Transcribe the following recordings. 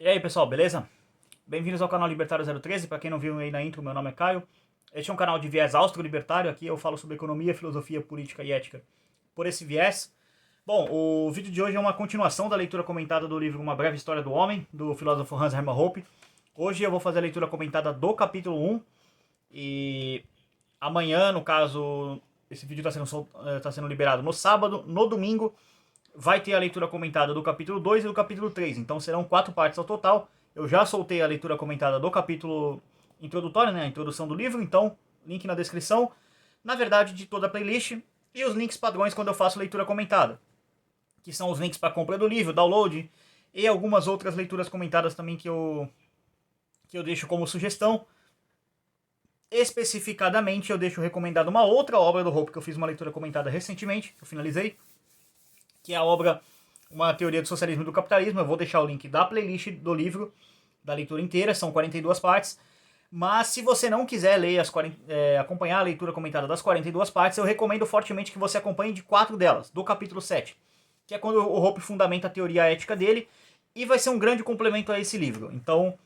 E aí pessoal, beleza? Bem-vindos ao canal Libertário 013, para quem não viu aí na intro, meu nome é Caio. Este é um canal de viés austro-libertário, aqui eu falo sobre economia, filosofia, política e ética por esse viés. Bom, o vídeo de hoje é uma continuação da leitura comentada do livro Uma Breve História do Homem, do filósofo Hans Hermann Hoppe. Hoje eu vou fazer a leitura comentada do capítulo 1 e amanhã, no caso, esse vídeo está sendo liberado no sábado, no domingo vai ter a leitura comentada do capítulo 2 e do capítulo 3, então serão 4 partes ao total. Eu já soltei a leitura comentada do capítulo introdutório, né, a introdução do livro, então link na descrição, na verdade de toda a playlist, e os links padrões quando eu faço leitura comentada, que são os links para compra do livro, download, e algumas outras leituras comentadas também que eu deixo como sugestão. Especificadamente eu deixo recomendado uma outra obra do Hoppe que eu fiz uma leitura comentada recentemente, que eu finalizei, que é a obra Uma Teoria do Socialismo e do Capitalismo. Eu vou deixar o link da playlist do livro, da leitura inteira, são 42 partes. Mas se você não quiser ler acompanhar a leitura comentada das 42 partes, eu recomendo fortemente que você acompanhe de 4 delas, do capítulo 7, que é quando o Hoppe fundamenta a teoria ética dele, e vai ser um grande complemento a esse livro. Então,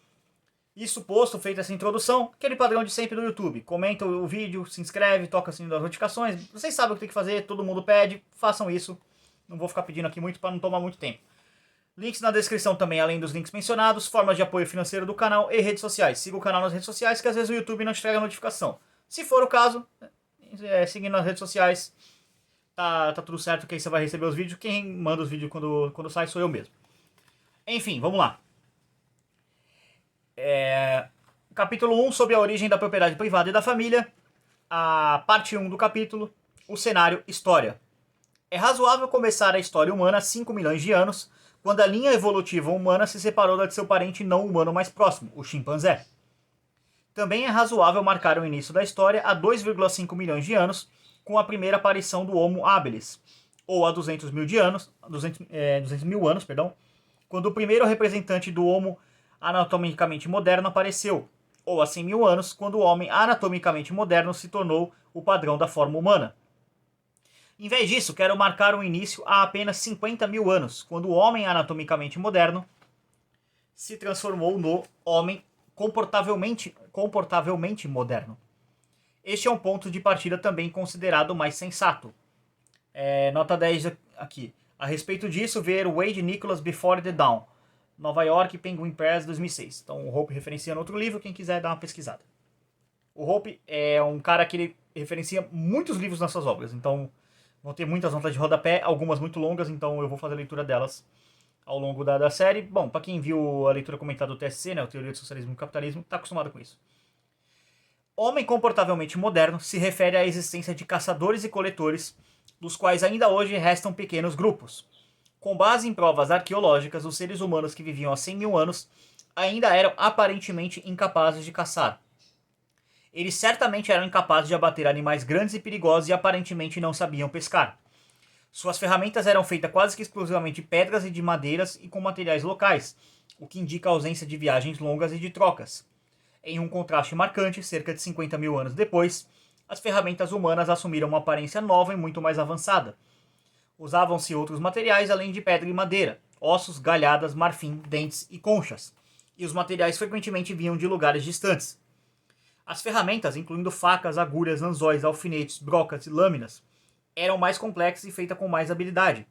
isso posto, feita essa introdução, aquele padrão de sempre do YouTube. Comenta o vídeo, se inscreve, toca o sininho das notificações. Vocês sabem o que tem que fazer, todo mundo pede, façam isso. Não vou ficar pedindo aqui muito para não tomar muito tempo. Links na descrição também, além dos links mencionados, formas de apoio financeiro do canal e redes sociais. Siga o canal nas redes sociais, que às vezes o YouTube não te entrega a notificação. Se for o caso, seguindo nas redes sociais, tá tudo certo, que aí você vai receber os vídeos. Quem manda os vídeos quando sai sou eu mesmo. Enfim, vamos lá. Capítulo 1, sobre a origem da propriedade privada e da família. A parte 1 do capítulo, o cenário História. É razoável começar a história humana há 5 milhões de anos, quando a linha evolutiva humana se separou da de seu parente não humano mais próximo, o chimpanzé. Também é razoável marcar o início da história há 2,5 milhões de anos, com a primeira aparição do Homo habilis, ou há 200 mil anos, quando o primeiro representante do Homo anatomicamente moderno apareceu, ou há 100 mil anos, quando o homem anatomicamente moderno se tornou o padrão da forma humana. Em vez disso, quero marcar um início há apenas 50 mil anos, quando o homem anatomicamente moderno se transformou no homem comportavelmente moderno. Este é um ponto de partida também considerado mais sensato. Nota 10 aqui. A respeito disso, ver Wade Nicholas Before the Dawn, Nova York, Penguin Press, 2006. Então o Hoppe referencia no outro livro, quem quiser dar uma pesquisada. O Hoppe é um cara que ele referencia muitos livros nas suas obras, então vão ter muitas notas de rodapé, algumas muito longas, então eu vou fazer a leitura delas ao longo da série. Bom, para quem viu a leitura comentada do TSC, né, a Teoria do Socialismo e do Capitalismo, está acostumado com isso. Homem comportavelmente moderno se refere à existência de caçadores e coletores, dos quais ainda hoje restam pequenos grupos. Com base em provas arqueológicas, os seres humanos que viviam há 100 mil anos ainda eram aparentemente incapazes de caçar. Eles certamente eram incapazes de abater animais grandes e perigosos e aparentemente não sabiam pescar. Suas ferramentas eram feitas quase que exclusivamente de pedras e de madeiras e com materiais locais, o que indica a ausência de viagens longas e de trocas. Em um contraste marcante, cerca de 50 mil anos depois, as ferramentas humanas assumiram uma aparência nova e muito mais avançada. Usavam-se outros materiais além de pedra e madeira, ossos, galhadas, marfim, dentes e conchas, e os materiais frequentemente vinham de lugares distantes. As ferramentas, incluindo facas, agulhas, anzóis, alfinetes, brocas e lâminas, eram mais complexas e feitas com mais habilidade.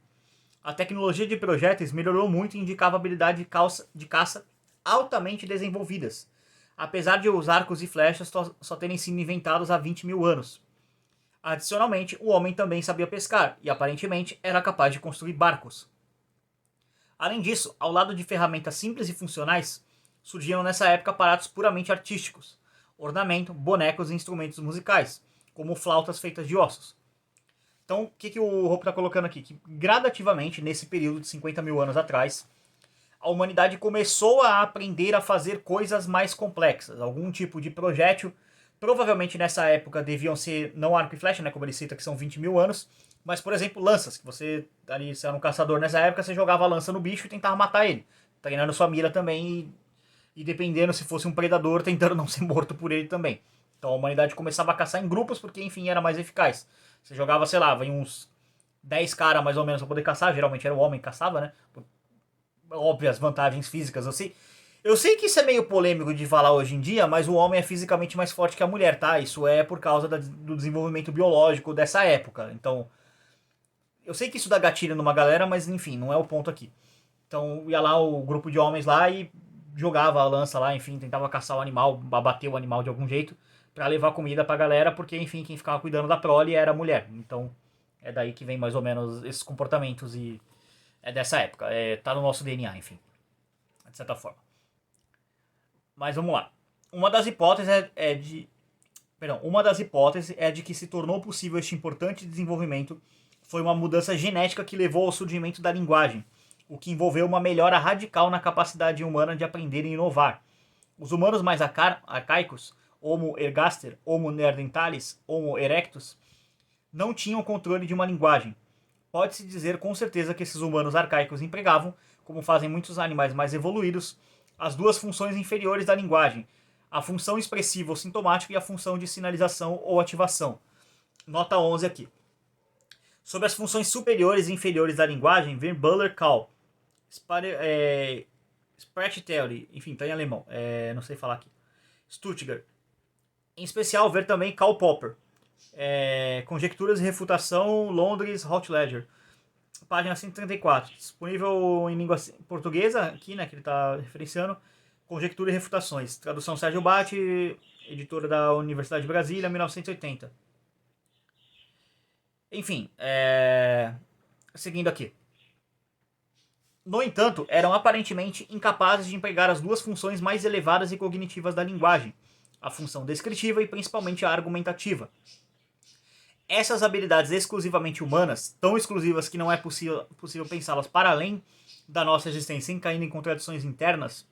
A tecnologia de projéteis melhorou muito e indicava habilidade de caça altamente desenvolvidas, apesar de os arcos e flechas só terem sido inventados há 20 mil anos. Adicionalmente, o homem também sabia pescar e aparentemente era capaz de construir barcos. Além disso, ao lado de ferramentas simples e funcionais, surgiram nessa época aparatos puramente artísticos, ornamento, bonecos e instrumentos musicais, como flautas feitas de ossos. Então, o que o Hoppe está colocando aqui? Que gradativamente, nesse período de 50 mil anos atrás, a humanidade começou a aprender a fazer coisas mais complexas, algum tipo de projétil. Provavelmente nessa época deviam ser, não arco e flecha, né, como ele cita, que são 20 mil anos, mas, por exemplo, lanças, que você era um caçador nessa época, você jogava a lança no bicho e tentava matar ele, treinando sua mira também e dependendo se fosse um predador, tentando não ser morto por ele também. Então a humanidade começava a caçar em grupos porque, enfim, era mais eficaz. Você jogava, sei lá, vem uns 10 caras mais ou menos pra poder caçar, geralmente era o homem que caçava, né? Por óbvias vantagens físicas, assim. Eu sei que isso é meio polêmico de falar hoje em dia, mas o homem é fisicamente mais forte que a mulher, tá? Isso é por causa do desenvolvimento biológico dessa época. Então, eu sei que isso dá gatilho numa galera, mas enfim, não é o ponto aqui. Então, ia lá o grupo de homens lá e jogava a lança lá, enfim, tentava caçar o animal, abater o animal de algum jeito, pra levar comida pra galera, porque, enfim, quem ficava cuidando da prole era a mulher. Então, é daí que vem mais ou menos esses comportamentos e é dessa época. Tá no nosso DNA, enfim, de certa forma. Mas vamos lá. Uma das hipóteses é de. Perdão, uma das hipóteses é de que se tornou possível este importante desenvolvimento foi uma mudança genética que levou ao surgimento da linguagem, o que envolveu uma melhora radical na capacidade humana de aprender e inovar. Os humanos mais arcaicos, Homo ergaster, Homo neanderthalis, Homo erectus, não tinham controle de uma linguagem. Pode-se dizer com certeza que esses humanos arcaicos empregavam, como fazem muitos animais mais evoluídos, as duas funções inferiores da linguagem, a função expressiva ou sintomática e a função de sinalização ou ativação. Nota 11 aqui. Sobre as funções superiores e inferiores da linguagem, ver Buller-Kahl, Sprach-Theorie, enfim, está em alemão, não sei falar aqui. Stuttgart. Em especial, ver também Karl Popper, Conjecturas e Refutação, Londres, Routledge, página 134, disponível em língua portuguesa, aqui, né, que ele está referenciando, Conjectura e Refutações, tradução Sérgio Batti, editora da Universidade de Brasília, 1980. Enfim, seguindo aqui. No entanto, eram aparentemente incapazes de empregar as duas funções mais elevadas e cognitivas da linguagem, a função descritiva e principalmente a argumentativa. Essas habilidades exclusivamente humanas, tão exclusivas que não é possível pensá-las para além da nossa existência sem cair em contradições internas,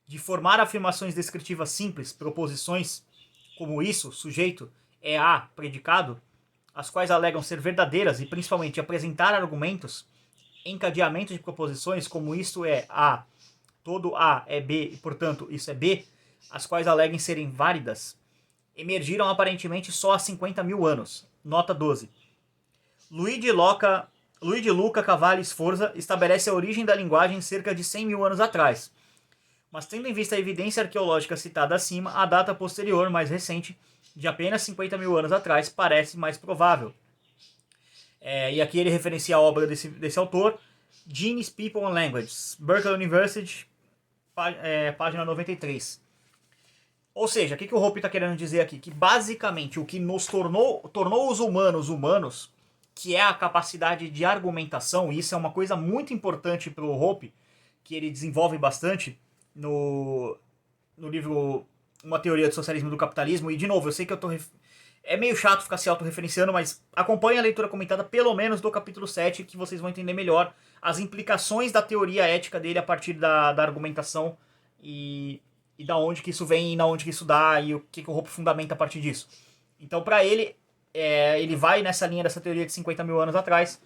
de formar afirmações descritivas simples, proposições, como isso, sujeito, é a, predicado, as quais alegam ser verdadeiras e principalmente apresentar argumentos, encadeamento de proposições, como isto é A, todo A é B e portanto isso é B, as quais aleguem serem válidas, emergiram aparentemente só há 50 mil anos. Nota 12. Luigi Luca Cavalli Sforza estabelece a origem da linguagem cerca de 100 mil anos atrás. Mas tendo em vista a evidência arqueológica citada acima, a data posterior, mais recente, de apenas 50 mil anos atrás, parece mais provável. E aqui ele referencia a obra desse autor, Genes, People and Languages, Berkeley University, página 93. Ou seja, o que o Hope está querendo dizer aqui? Que basicamente o que nos tornou os humanos, que é a capacidade de argumentação, e isso é uma coisa muito importante para o Hope, que ele desenvolve bastante no livro Uma Teoria do Socialismo e do Capitalismo. E de novo, eu sei que eu tô é meio chato ficar se autorreferenciando, mas acompanhe a leitura comentada pelo menos do capítulo 7, que vocês vão entender melhor as implicações da teoria ética dele a partir da argumentação e da onde que isso vem e na onde que isso dá e o que o Hope fundamenta a partir disso. Então, para ele, ele vai nessa linha dessa teoria de 50 mil anos atrás.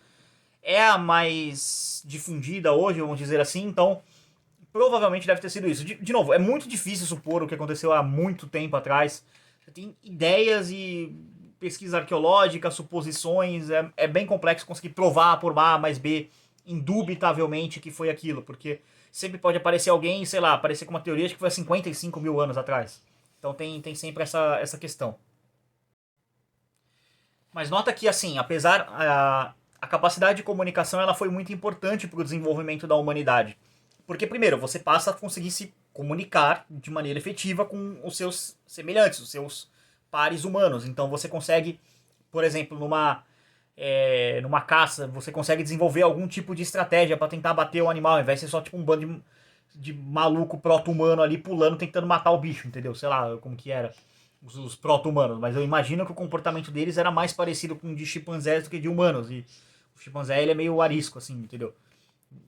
É a mais difundida hoje, vamos dizer assim, então provavelmente deve ter sido isso. De novo, é muito difícil supor o que aconteceu há muito tempo atrás. Você tem ideias e pesquisa arqueológica, suposições, é bem complexo conseguir provar por A mais B indubitavelmente que foi aquilo, porque sempre pode aparecer alguém, sei lá, aparecer com uma teoria de que foi há 55 mil anos atrás. Então tem sempre essa questão. Mas nota que, assim, apesar a capacidade de comunicação ela foi muito importante para o desenvolvimento da humanidade. Porque, primeiro, você passa a conseguir se comunicar de maneira efetiva com os seus semelhantes, os seus pares humanos. Então você consegue, por exemplo, numa caça, você consegue desenvolver algum tipo de estratégia para tentar bater o animal, ao invés de ser só tipo um bando de maluco proto-humano ali pulando, tentando matar o bicho, entendeu? Sei lá como que era os proto-humanos, mas eu imagino que o comportamento deles era mais parecido com o de chimpanzés do que de humanos, e o chimpanzé ele é meio arisco, assim, entendeu?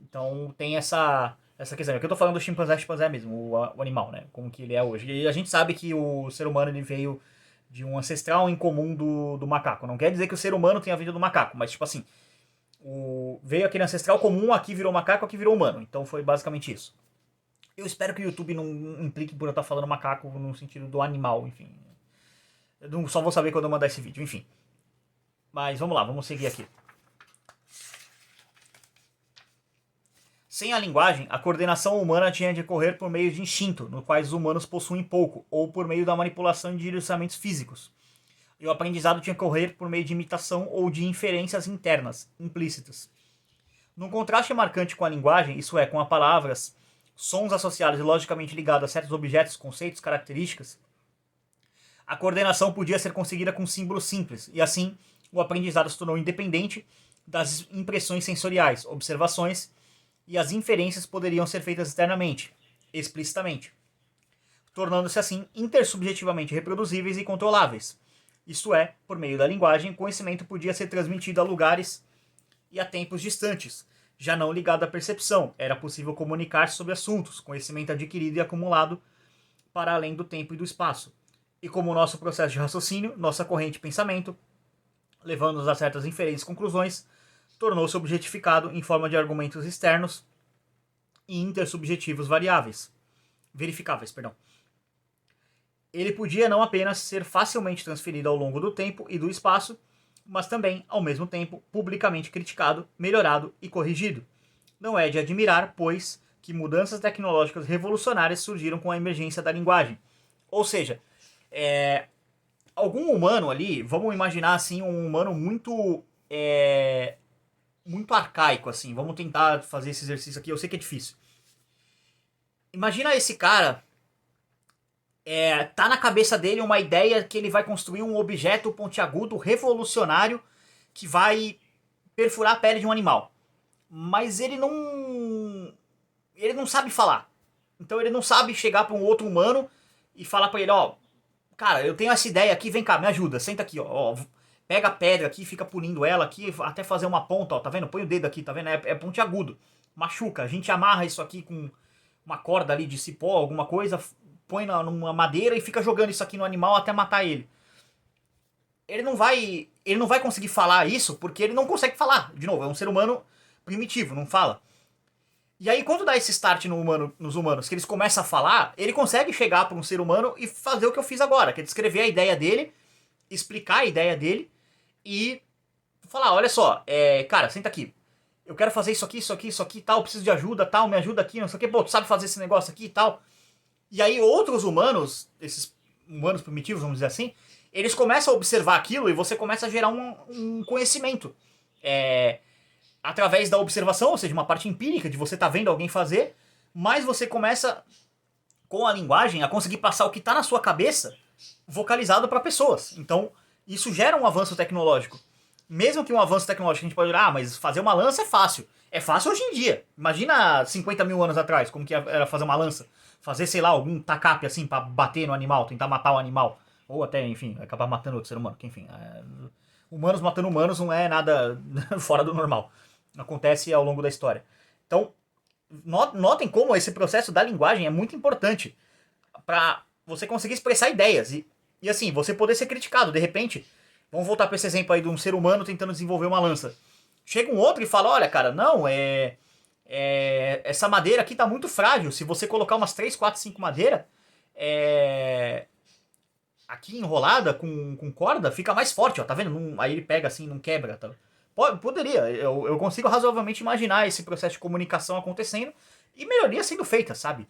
Então tem essa questão. Aqui eu tô falando do chimpanzé mesmo, o animal, né? Como que ele é hoje. E a gente sabe que o ser humano ele veio de um ancestral em comum do macaco. Não quer dizer que o ser humano tenha vindo do macaco, mas tipo assim, veio aquele ancestral comum, aqui virou macaco, aqui virou humano. Então foi basicamente isso. Eu espero que o YouTube não implique por eu estar falando macaco no sentido do animal, enfim. Eu só vou saber quando eu mandar esse vídeo, enfim. Mas vamos lá, vamos seguir aqui. Sem a linguagem, a coordenação humana tinha de ocorrer por meio de instinto, no quais os humanos possuem pouco, ou por meio da manipulação de direcionamentos físicos. E o aprendizado tinha que ocorrer por meio de imitação ou de inferências internas, implícitas. Num contraste marcante com a linguagem, isso é, com as palavras, sons associados e logicamente ligados a certos objetos, conceitos, características, a coordenação podia ser conseguida com símbolos simples, e assim o aprendizado se tornou independente das impressões sensoriais, observações, e as inferências poderiam ser feitas externamente, explicitamente, tornando-se assim intersubjetivamente reproduzíveis e controláveis. Isto é, por meio da linguagem, o conhecimento podia ser transmitido a lugares e a tempos distantes, já não ligado à percepção. Era possível comunicar-se sobre assuntos, conhecimento adquirido e acumulado para além do tempo e do espaço. E como o nosso processo de raciocínio, nossa corrente de pensamento, levando-nos a certas inferências e conclusões, tornou-se objetificado em forma de argumentos externos e intersubjetivos verificáveis. Ele podia não apenas ser facilmente transferido ao longo do tempo e do espaço, mas também, ao mesmo tempo, publicamente criticado, melhorado e corrigido. Não é de admirar, pois, que mudanças tecnológicas revolucionárias surgiram com a emergência da linguagem. Ou seja, algum humano ali, vamos imaginar assim, um humano muito muito arcaico, assim. Vamos tentar fazer esse exercício aqui, eu sei que é difícil. Imagina esse cara, tá na cabeça dele uma ideia que ele vai construir um objeto pontiagudo revolucionário que vai perfurar a pele de um animal. Mas ele não sabe falar. Então ele não sabe chegar para um outro humano e falar para ele, ó, cara, eu tenho essa ideia aqui, vem cá, me ajuda, senta aqui, ó, pega a pedra aqui, fica pulindo ela aqui, até fazer uma ponta, ó, tá vendo? Põe o dedo aqui, tá vendo? É pontiagudo, machuca, a gente amarra isso aqui com uma corda ali de cipó, alguma coisa, põe numa madeira e fica jogando isso aqui no animal até matar ele. Ele não vai conseguir falar isso porque ele não consegue falar. De novo, é um ser humano primitivo, não fala. E aí, quando dá esse start nos humanos, que eles começam a falar, ele consegue chegar para um ser humano e fazer o que eu fiz agora, que é descrever a ideia dele, explicar a ideia dele e falar, olha só, cara, senta aqui. Eu quero fazer isso aqui, tal, preciso de ajuda, tal, me ajuda aqui, não sei o que, pô, tu sabe fazer esse negócio aqui e tal. E aí outros humanos, esses humanos primitivos, vamos dizer assim, eles começam a observar aquilo e você começa a gerar um conhecimento. Através da observação, ou seja, uma parte empírica de você estar vendo alguém fazer, mas você começa, com a linguagem, a conseguir passar o que está na sua cabeça vocalizado para pessoas. Então, isso gera um avanço tecnológico. Mesmo que um avanço tecnológico a gente pode dizer, mas fazer uma lança é fácil. É fácil hoje em dia. Imagina 50 mil anos atrás, como que era fazer uma lança. Fazer, sei lá, algum tacape assim para bater no animal, tentar matar o animal. Ou até, enfim, acabar matando outro ser humano. Que, enfim, humanos matando humanos não é nada fora do normal. Acontece ao longo da história. Então, notem como esse processo da linguagem é muito importante para você conseguir expressar ideias e assim, você poder ser criticado. De repente, vamos voltar para esse exemplo aí de um ser humano tentando desenvolver uma lança. Chega um outro e fala, olha cara, não, essa madeira aqui tá muito frágil. Se você colocar umas 3, 4, 5 madeiras aqui enrolada com corda, fica mais forte, ó, tá vendo? Aí ele pega assim, não quebra, tá? Poderia, eu consigo razoavelmente imaginar esse processo de comunicação acontecendo e melhorias sendo feitas, sabe?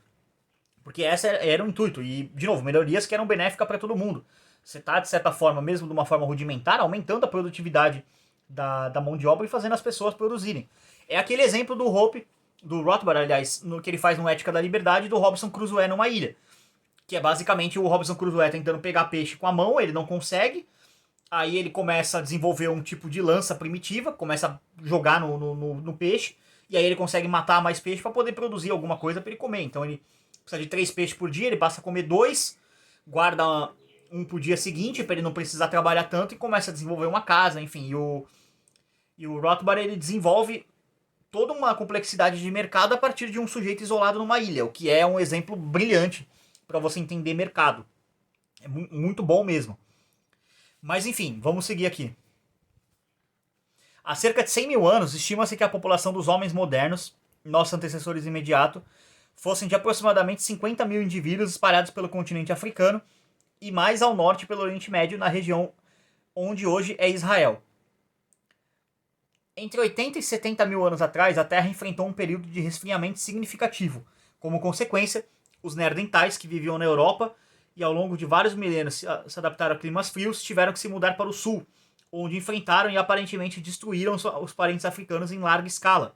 Porque esse era o intuito. E, de novo, melhorias que eram benéficas para todo mundo. Você está, de certa forma, mesmo de uma forma rudimentar, aumentando a produtividade da mão de obra e fazendo as pessoas produzirem. É aquele exemplo do Rothbard, aliás, no que ele faz no Ética da Liberdade, do Robinson Crusoe numa ilha. Que é basicamente o Robinson Crusoe tentando pegar peixe com a mão, ele não consegue. Aí ele começa a desenvolver um tipo de lança primitiva, começa a jogar no peixe, e aí ele consegue matar mais peixe para poder produzir alguma coisa para ele comer. Então ele precisa de 3 peixes por dia, ele passa a comer 2, guarda um pro dia seguinte para ele não precisar trabalhar tanto e começa a desenvolver uma casa, enfim. E o Rothbard ele desenvolve toda uma complexidade de mercado a partir de um sujeito isolado numa ilha, o que é um exemplo brilhante para você entender mercado. É muito bom mesmo. Mas enfim, vamos seguir aqui. Há cerca de 100 mil anos, estima-se que a população dos homens modernos, nossos antecessores imediatos, fossem de aproximadamente 50 mil indivíduos espalhados pelo continente africano e mais ao norte pelo Oriente Médio, na região onde hoje é Israel. Entre 80 e 70 mil anos atrás, a Terra enfrentou um período de resfriamento significativo. Como consequência, os neandertais que viviam na Europa e ao longo de vários milênios se adaptaram a climas frios tiveram que se mudar para o sul, onde enfrentaram e aparentemente destruíram os parentes africanos em larga escala.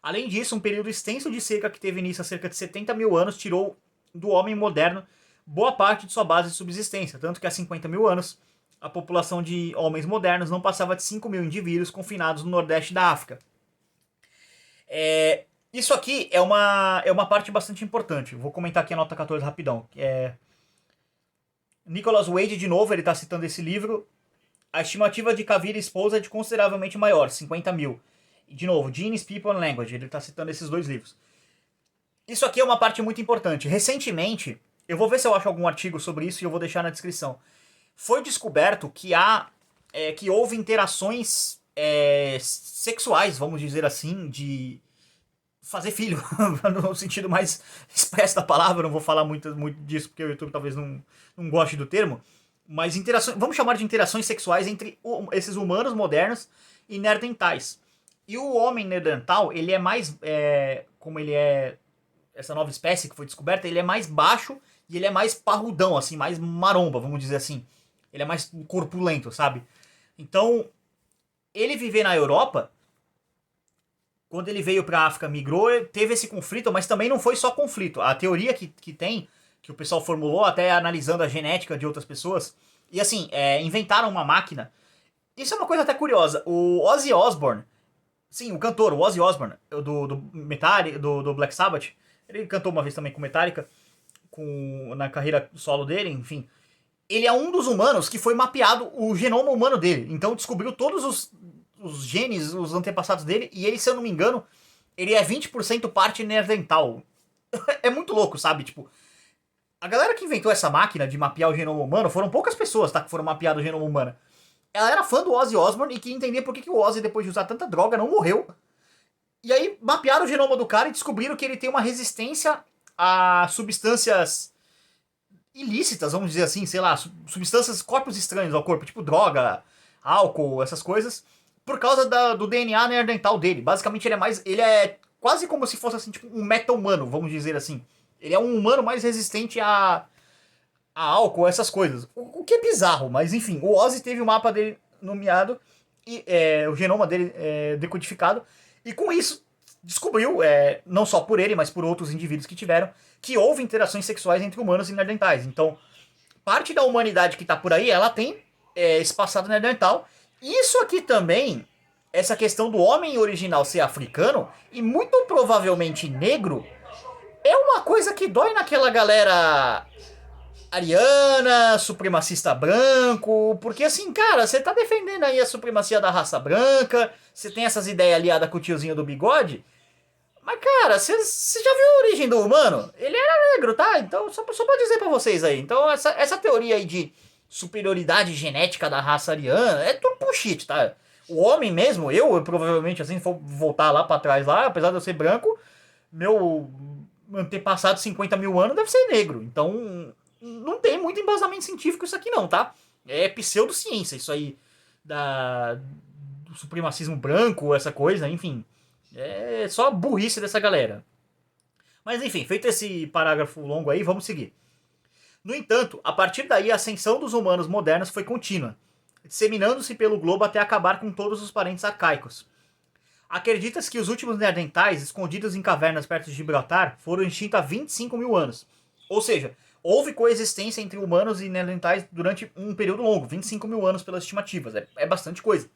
Além disso, um período extenso de seca que teve início há cerca de 70 mil anos tirou do homem moderno boa parte de sua base de subsistência, tanto que há 50 mil anos a população de homens modernos não passava de 5 mil indivíduos confinados no nordeste da África. Isso aqui é uma parte bastante importante. Vou comentar aqui a nota 14 rapidão. Nicholas Wade, de novo, ele está citando esse livro. A estimativa de Kavir e esposa é de consideravelmente maior, 50 mil. E, de novo, Genes, People and Language. Ele está citando esses dois livros. Isso aqui é uma parte muito importante. Recentemente, eu vou ver se eu acho algum artigo sobre isso e eu vou deixar na descrição. Foi descoberto que houve interações sexuais, vamos dizer assim, de fazer filho, no sentido mais expresso da palavra. Não vou falar muito disso porque o YouTube talvez não goste do termo, mas interações, vamos chamar de interações sexuais entre esses humanos modernos e neandertais. E o homem neandertal, ele é mais, como ele é essa nova espécie que foi descoberta, ele é mais baixo e ele é mais parrudão, assim, mais maromba, vamos dizer assim. Ele é mais corpulento, sabe? Então, ele viver na Europa, quando ele veio pra África, migrou, teve esse conflito, mas também não foi só conflito. A teoria que tem, que o pessoal formulou, até analisando a genética de outras pessoas, e assim, inventaram uma máquina. Isso é uma coisa até curiosa. O Ozzy Osbourne, sim, o cantor, o Ozzy Osbourne, do Metallica, do Black Sabbath, ele cantou uma vez também com Metallica, na carreira solo dele, enfim. Ele é um dos humanos que foi mapeado o genoma humano dele. Então descobriu todos os genes, os antepassados dele, e ele, se eu não me engano, ele é 20% parte neandertal. É muito louco, sabe? Tipo, a galera que inventou essa máquina de mapear o genoma humano, foram poucas pessoas, tá, que foram mapear o genoma humano. Ela era fã do Ozzy Osbourne e queria entender por que o Ozzy, depois de usar tanta droga, não morreu. E aí mapearam o genoma do cara e descobriram que ele tem uma resistência a substâncias ilícitas, vamos dizer assim, sei lá, substâncias, corpos estranhos ao corpo, tipo droga, álcool, essas coisas, por causa do DNA neandertal dele. Basicamente ele é quase como se fosse assim, tipo um meta-humano, vamos dizer assim. Ele é um humano mais resistente a álcool, essas coisas. O que é bizarro, mas enfim, o Ozzy teve o mapa dele nomeado, e o genoma dele decodificado, e com isso descobriu, não só por ele, mas por outros indivíduos que tiveram, que houve interações sexuais entre humanos e neandertais. Então, parte da humanidade que está por aí, ela tem esse passado neandertal. Isso aqui também, essa questão do homem original ser africano, e muito provavelmente negro, é uma coisa que dói naquela galera ariana, supremacista branco, porque assim, cara, você tá defendendo aí a supremacia da raça branca, você tem essas ideias aliadas com o tiozinho do bigode, mas cara, você já viu a origem do humano? Ele era negro, tá? Então, só pra dizer pra vocês aí, então essa teoria aí de superioridade genética da raça ariana é tudo bullshit, tá? O homem mesmo, eu provavelmente, assim, se for voltar lá pra trás lá, apesar de eu ser branco, meu antepassado 50 mil anos deve ser negro, então não tem muito embasamento científico isso aqui não, tá? É pseudociência isso aí do supremacismo branco, essa coisa, enfim. É só burrice dessa galera. Mas enfim, feito esse parágrafo longo aí, vamos seguir. No entanto, a partir daí a ascensão dos humanos modernos foi contínua, disseminando-se pelo globo até acabar com todos os parentes arcaicos. Acredita-se que os últimos neandertais, escondidos em cavernas perto de Gibraltar, foram extintos há 25 mil anos. Ou seja, houve coexistência entre humanos e neandertais durante um período longo, 25 mil anos pelas estimativas. É bastante coisa.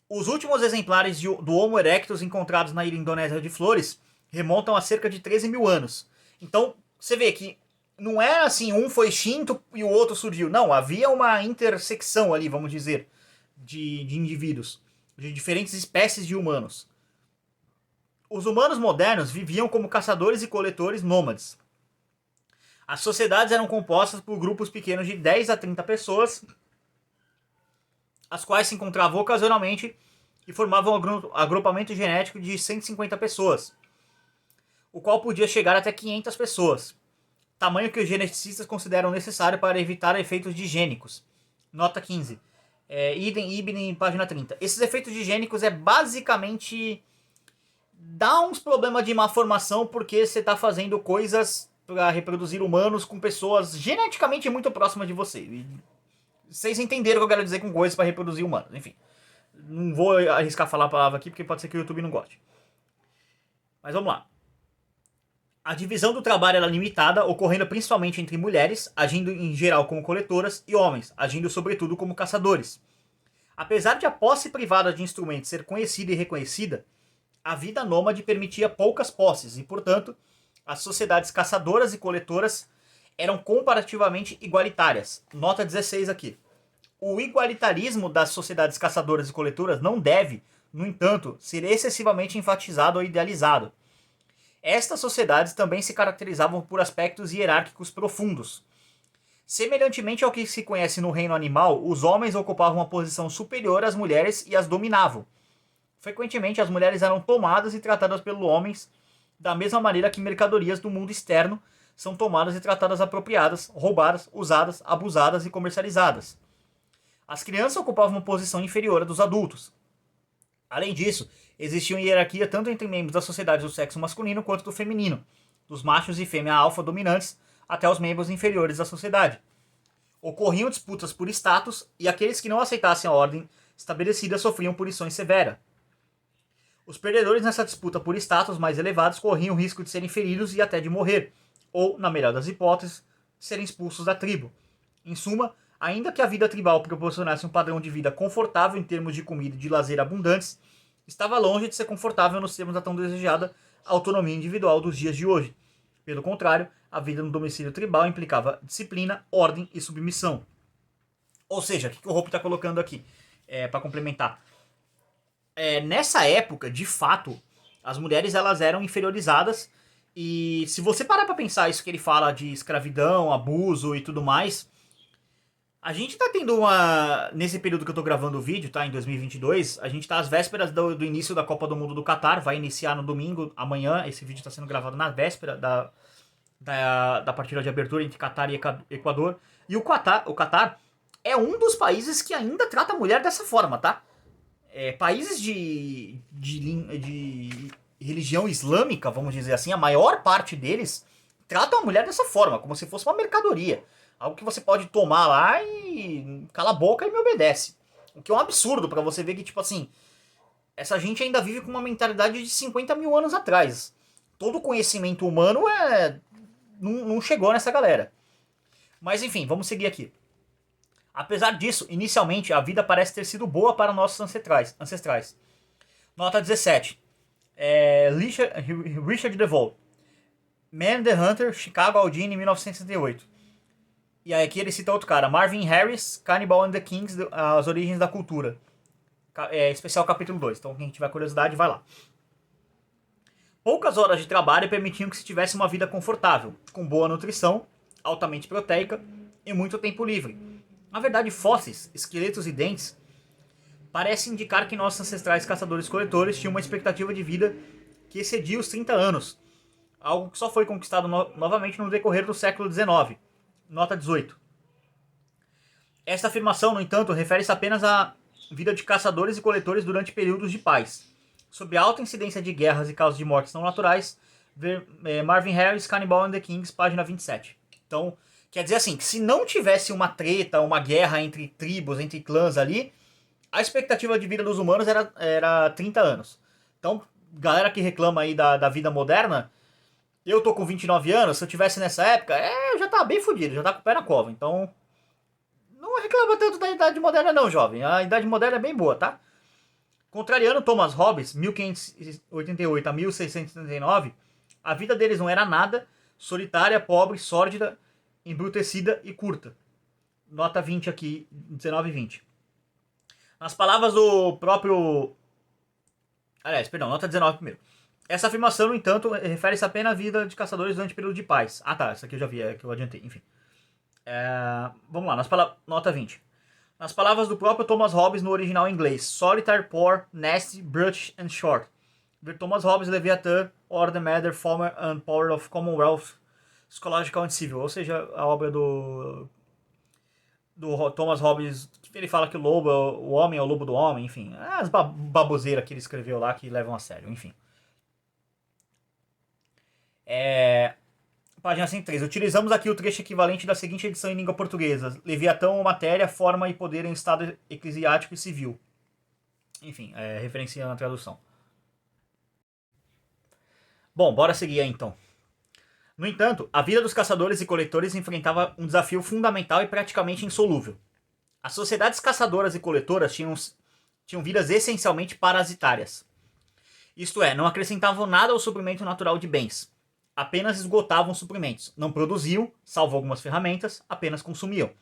Os últimos exemplares do Homo erectus encontrados na ilha indonésia de Flores remontam a cerca de 13 mil anos. Então, você vê que não é assim, um foi extinto e o outro surgiu. Não, havia uma intersecção ali, vamos dizer, de indivíduos, de diferentes espécies de humanos. Os humanos modernos viviam como caçadores e coletores nômades. As sociedades eram compostas por grupos pequenos de 10 a 30 pessoas, as quais se encontravam ocasionalmente e formavam um agrupamento genético de 150 pessoas, o qual podia chegar até 500 pessoas, tamanho que os geneticistas consideram necessário para evitar efeitos digênicos. Nota 15. Ibn, página 30. Esses efeitos higiênicos é basicamente dá uns problemas de má formação porque você tá fazendo coisas para reproduzir humanos com pessoas geneticamente muito próximas de você. E vocês entenderam o que eu quero dizer com coisas para reproduzir humanos, enfim. Não vou arriscar falar a palavra aqui porque pode ser que o YouTube não goste. Mas vamos lá. A divisão do trabalho era limitada, ocorrendo principalmente entre mulheres, agindo em geral como coletoras, e homens, agindo sobretudo como caçadores. Apesar de a posse privada de instrumentos ser conhecida e reconhecida, a vida nômade permitia poucas posses e, portanto, as sociedades caçadoras e coletoras eram comparativamente igualitárias. Nota 16 aqui. O igualitarismo das sociedades caçadoras e coletoras não deve, no entanto, ser excessivamente enfatizado ou idealizado. Estas sociedades também se caracterizavam por aspectos hierárquicos profundos. Semelhantemente ao que se conhece no reino animal, os homens ocupavam uma posição superior às mulheres e as dominavam. Frequentemente, as mulheres eram tomadas e tratadas pelos homens da mesma maneira que mercadorias do mundo externo são tomadas e tratadas apropriadas, roubadas, usadas, abusadas e comercializadas. As crianças ocupavam uma posição inferior à dos adultos. Além disso, existia uma hierarquia tanto entre membros da sociedade do sexo masculino quanto do feminino, dos machos e fêmea alfa dominantes até os membros inferiores da sociedade. Ocorriam disputas por status e aqueles que não aceitassem a ordem estabelecida sofriam punições severas. Os perdedores nessa disputa por status mais elevados corriam o risco de serem feridos e até de morrer, ou, na melhor das hipóteses, serem expulsos da tribo. Em suma, ainda que a vida tribal proporcionasse um padrão de vida confortável em termos de comida e de lazer abundantes, estava longe de ser confortável nos termos da tão desejada autonomia individual dos dias de hoje. Pelo contrário, a vida no domicílio tribal implicava disciplina, ordem e submissão. Ou seja, o que o Hope está colocando aqui? Para complementar. Nessa época, de fato, as mulheres elas eram inferiorizadas. E se você parar para pensar isso que ele fala de escravidão, abuso e tudo mais, a gente tá tendo uma... Nesse período que eu tô gravando o vídeo, tá? Em 2022, a gente tá às vésperas do início da Copa do Mundo do Catar. Vai iniciar no domingo, amanhã. Esse vídeo tá sendo gravado na véspera da partida de abertura entre Catar e Equador. E o Catar é um dos países que ainda trata a mulher dessa forma, tá? Países de religião islâmica, vamos dizer assim, a maior parte deles tratam a mulher dessa forma, como se fosse uma mercadoria. Algo que você pode tomar lá e cala a boca e me obedece. O que é um absurdo pra você ver que, tipo assim, essa gente ainda vive com uma mentalidade de 50 mil anos atrás. Todo o conhecimento humano não chegou nessa galera. Mas enfim, vamos seguir aqui. Apesar disso, inicialmente a vida parece ter sido boa para nossos ancestrais. Nota 17. Richard DeVoe. Man the Hunter, Chicago Aldine, 1968. E aí aqui ele cita outro cara, Marvin Harris, Cannibal and the Kings, As Origens da Cultura. Especial capítulo 2. Então quem tiver curiosidade, vai lá. Poucas horas de trabalho permitiam que se tivesse uma vida confortável, com boa nutrição, altamente proteica e muito tempo livre. Na verdade, fósseis, esqueletos e dentes parecem indicar que nossos ancestrais caçadores-coletores tinham uma expectativa de vida que excedia os 30 anos, algo que só foi conquistado novamente no decorrer do século XIX. Nota 18. Esta afirmação, no entanto, refere-se apenas à vida de caçadores e coletores durante períodos de paz. Sobre a alta incidência de guerras e causas de mortes não naturais, ver Marvin Harris, Cannibal and the Kings, página 27. Então, quer dizer assim, que se não tivesse uma treta, uma guerra entre tribos, entre clãs ali, a expectativa de vida dos humanos era 30 anos. Então, galera que reclama aí da vida moderna, eu tô com 29 anos, se eu tivesse nessa época, eu já tava bem fodido, já tá com o pé na cova. Então, não reclama tanto da idade moderna não, jovem. A idade moderna é bem boa, tá? Contrariando Thomas Hobbes, 1588 a 1639, a vida deles não era nada, solitária, pobre, sórdida, embrutecida e curta. Nota 20 aqui, 19 e 20. Nas palavras do próprio... Aliás, perdão, nota 19 primeiro. Essa afirmação, no entanto, refere-se apenas à vida de caçadores durante o período de paz. Ah tá, essa aqui eu já vi, que eu adiantei, enfim. Vamos lá, nota 20. Nas palavras do próprio Thomas Hobbes no original inglês, Solitary, Poor, Nasty, Brutish and Short. Ver Thomas Hobbes, Leviathan, Order, Matter, Former and Power of Commonwealth, Psychological and Civil. Ou seja, a obra do Thomas Hobbes, Ele fala que o homem é o lobo do homem, enfim. As baboseiras que ele escreveu lá que levam a sério, enfim. Página 103. Utilizamos aqui o trecho equivalente da seguinte edição em língua portuguesa. Leviatão, matéria, forma e poder em estado eclesiástico e civil. Enfim, referenciando a tradução. Bom, bora seguir aí então. No entanto, a vida dos caçadores e coletores enfrentava um desafio fundamental e praticamente insolúvel. As sociedades caçadoras e coletoras tinham vidas essencialmente parasitárias. Isto é, não acrescentavam nada ao suprimento natural de bens. Apenas esgotavam suprimentos. Não produziam, salvo algumas ferramentas, apenas consumiam.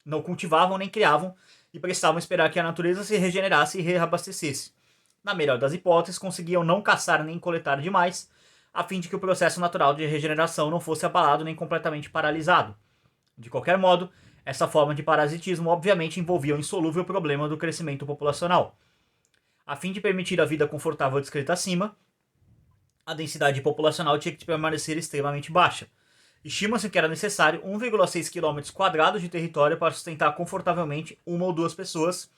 Não cultivavam nem criavam e precisavam esperar que a natureza se regenerasse e reabastecesse. Na melhor das hipóteses, conseguiam não caçar nem coletar demais, a fim de que o processo natural de regeneração não fosse abalado nem completamente paralisado. De qualquer modo, essa forma de parasitismo obviamente envolvia o insolúvel problema do crescimento populacional. A fim de permitir a vida confortável descrita acima, a densidade populacional tinha que permanecer extremamente baixa. Estima-se que era necessário 1,6 km² de território para sustentar confortavelmente uma ou duas pessoas.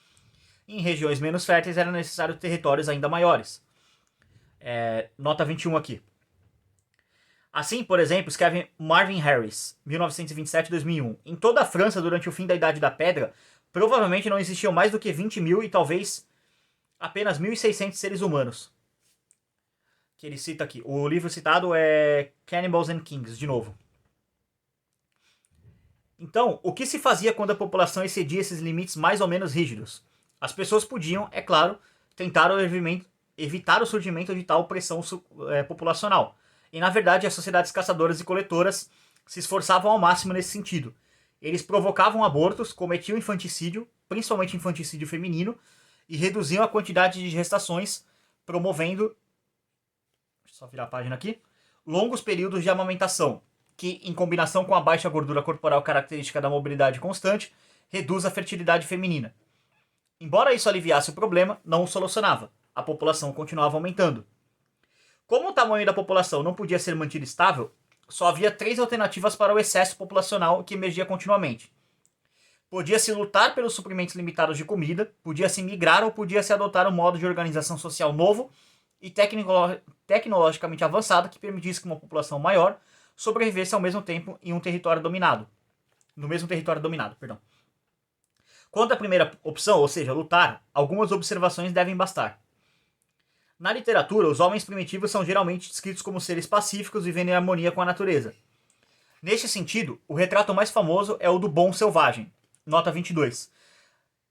Em regiões menos férteis era necessário territórios ainda maiores. Nota 21 aqui. Assim, por exemplo, escreve Marvin Harris, 1927-2001. Em toda a França, durante o fim da Idade da Pedra, provavelmente não existiam mais do que 20 mil e talvez apenas 1.600 seres humanos. Que ele cita aqui. O livro citado é Cannibals and Kings, de novo. Então, o que se fazia quando a população excedia esses limites mais ou menos rígidos? As pessoas podiam, é claro, tentar evitar o surgimento de tal pressão populacional. E, na verdade, as sociedades caçadoras e coletoras se esforçavam ao máximo nesse sentido. Eles provocavam abortos, cometiam infanticídio, principalmente infanticídio feminino, e reduziam a quantidade de gestações, promovendo, deixa eu só virar a página aqui, longos períodos de amamentação, que, em combinação com a baixa gordura corporal característica da mobilidade constante, reduz a fertilidade feminina. Embora isso aliviasse o problema, não o solucionava. A população continuava aumentando. Como o tamanho da população não podia ser mantido estável, só havia 3 alternativas para o excesso populacional que emergia continuamente. Podia-se lutar pelos suprimentos limitados de comida, podia-se migrar ou podia-se adotar um modo de organização social novo e tecnologicamente avançado que permitisse que uma população maior sobrevivesse ao mesmo tempo em um território dominado. No mesmo território dominado, perdão. Quanto à primeira opção, ou seja, lutar, algumas observações devem bastar. Na literatura, os homens primitivos são geralmente descritos como seres pacíficos vivendo em harmonia com a natureza. Neste sentido, o retrato mais famoso é o do bom selvagem, nota 22.